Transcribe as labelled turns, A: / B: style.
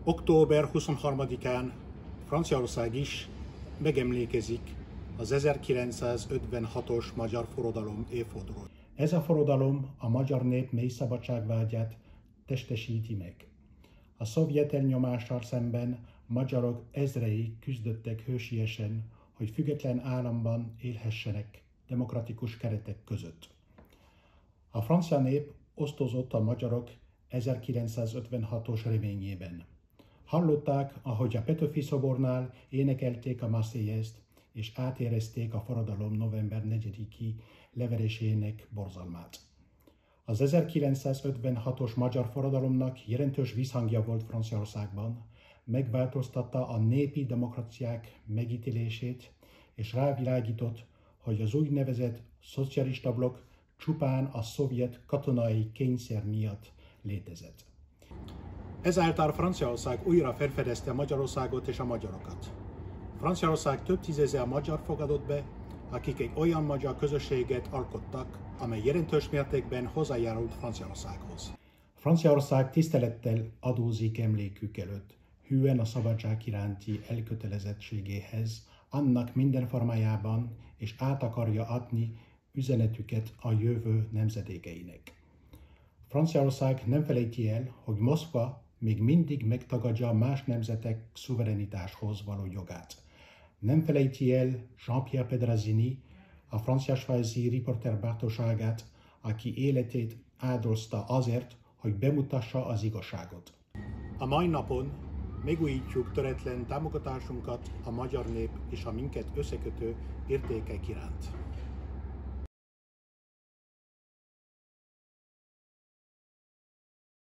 A: Október 23-án Franciaország is megemlékezik az 1956-os magyar forradalom évfordulójára. Ez a forradalom a magyar nép mély szabadságvágyát testesíti meg. A szovjet elnyomással szemben magyarok ezrei küzdöttek hősiesen, hogy független államban élhessenek demokratikus keretek között. A francia nép osztozott a magyarok 1956-os reményében. Hallották, ahogy a Petőfi szobornál énekelték a Marseillaise-t, és átérezték a forradalom november 4-i leverésének borzalmát. Az 1956-os magyar forradalomnak jelentős visszhangja volt Franciaországban, megváltoztatta a népi demokráciák megítélését, és rávilágított, hogy az úgynevezett szocialista blokk csupán a szovjet katonai kényszer miatt létezett. Ezáltal Franciaország újra felfedezte Magyarországot és a magyarokat. Franciaország több tízezer magyar fogadott be, akik egy olyan magyar közösséget alkottak, amely jelentős mértékben hozzájárult Franciaországhoz. Franciaország tisztelettel adózik emlékük előtt, hűen a szabadság iránti elkötelezettségéhez, annak minden formájában, és át akarja adni üzenetüket a jövő nemzedékeinek. Franciaország nem felejti el, hogy Moszkva még mindig megtagadja más nemzetek szuverenitáshoz való jogát. Nem felejti el Jean-Pierre Pedrazini, a francia-svájzi riporter bátorságát, aki életét áldozta azért, hogy bemutassa az igazságot. A mai napon megújítjuk töretlen támogatásunkat a magyar nép és a minket összekötő értékek iránt.